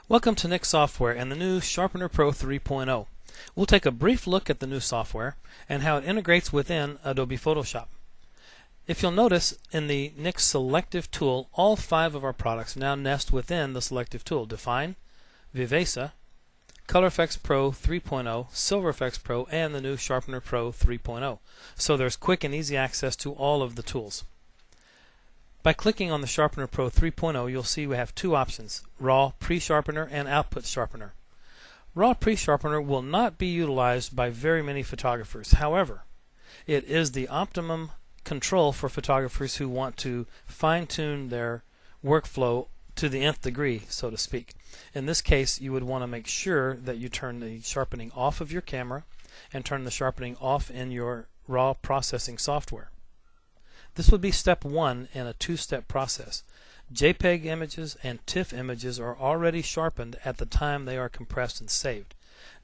Welcome to Nick Software and the new Sharpener Pro 3.0. We'll take a brief look at the new software and how it integrates within Adobe Photoshop. If you'll notice, in the Nick Selective tool, all 5 of our products now nest within the Selective tool: Define, Vivesa, Color Effects Pro 3.0, Silver Effects Pro, and the new Sharpener Pro 3.0. So there's quick and easy access to all of the tools. By clicking on the Sharpener Pro 3.0, you'll see we have 2 options: Raw Pre-Sharpener and Output Sharpener. Raw Pre-Sharpener will not be utilized by very many photographers. However, it is the optimum control for photographers who want to fine-tune their workflow to the nth degree, so to speak. In this case, you would want to make sure that you turn the sharpening off of your camera and turn the sharpening off in your raw processing software. This would be step 1 in a 2-step process. JPEG images and TIFF images are already sharpened at the time they are compressed and saved.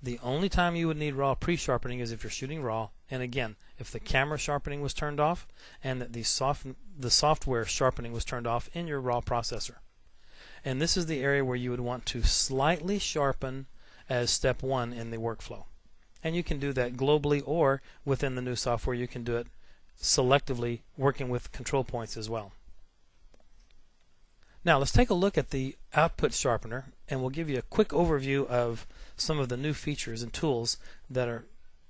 The only time you would need raw pre-sharpening is if you're shooting raw, and again, if the camera sharpening was turned off and that the software sharpening was turned off in your raw processor. And this is the area where you would want to slightly sharpen as step 1 in the workflow. And you can do that globally, or within the new software you can do it selectively, working with control points as well. Now let's take a look at the Output Sharpener, and we'll give you a quick overview of some of the new features and tools that are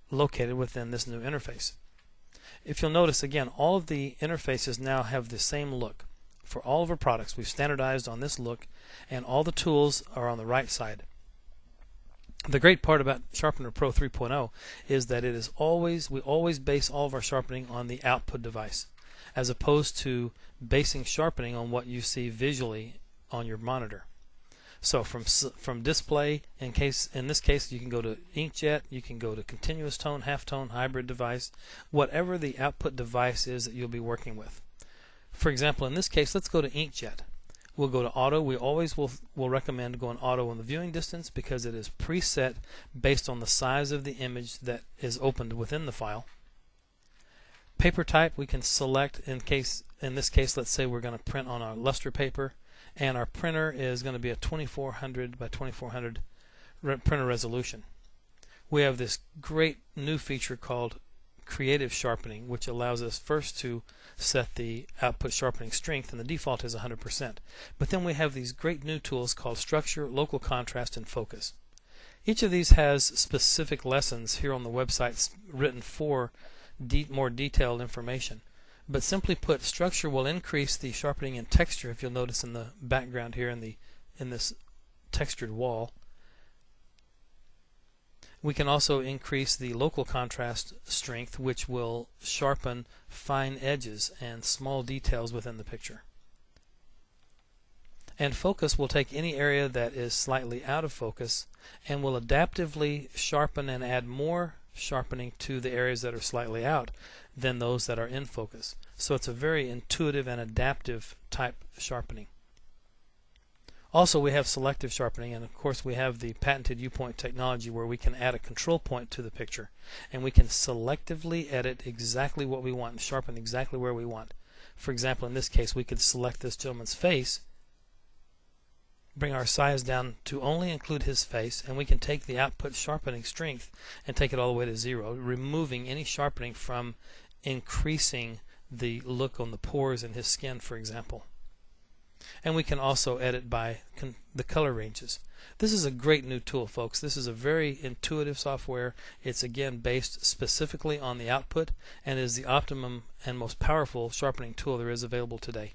located within this new interface. If you'll notice, again, all of the interfaces now have the same look. For all of our products, we've standardized on this look, and all the tools are on the right side. The great part about Sharpener Pro 3.0 is that we always base all of our sharpening on the output device, as opposed to basing sharpening on what you see visually on your monitor. So from display, in this case, you can go to inkjet, you can go to continuous tone, halftone, hybrid device, whatever the output device is that you'll be working with. For example, in this case, let's go to inkjet. We'll go to auto. We always will recommend going auto on the viewing distance because it is preset based on the size of the image that is opened within the file. Paper type we can select in this case, let's say we're going to print on our luster paper, and our printer is going to be a 2400 by 2400 printer resolution. We have this great new feature called Creative Sharpening, which allows us first to set the output sharpening strength, and the default is 100%. But then we have these great new tools called Structure, Local Contrast, and Focus. Each of these has specific lessons here on the website written for more detailed information. But simply put, Structure will increase the sharpening in texture, if you'll notice in the background here in this textured wall. We can also increase the local contrast strength, which will sharpen fine edges and small details within the picture. And Focus will take any area that is slightly out of focus and will adaptively sharpen and add more sharpening to the areas that are slightly out than those that are in focus. So it's a very intuitive and adaptive type sharpening. Also, we have selective sharpening, and of course we have the patented U-point technology where we can add a control point to the picture, and we can selectively edit exactly what we want and sharpen exactly where we want. For example, in this case, we could select this gentleman's face, bring our size down to only include his face, and we can take the output sharpening strength and take it all the way to 0, removing any sharpening from increasing the look on the pores in his skin, for example. And we can also edit by the color ranges. This is a great new tool, folks. This is a very intuitive software. It's again based specifically on the output and is the optimum and most powerful sharpening tool there is available today.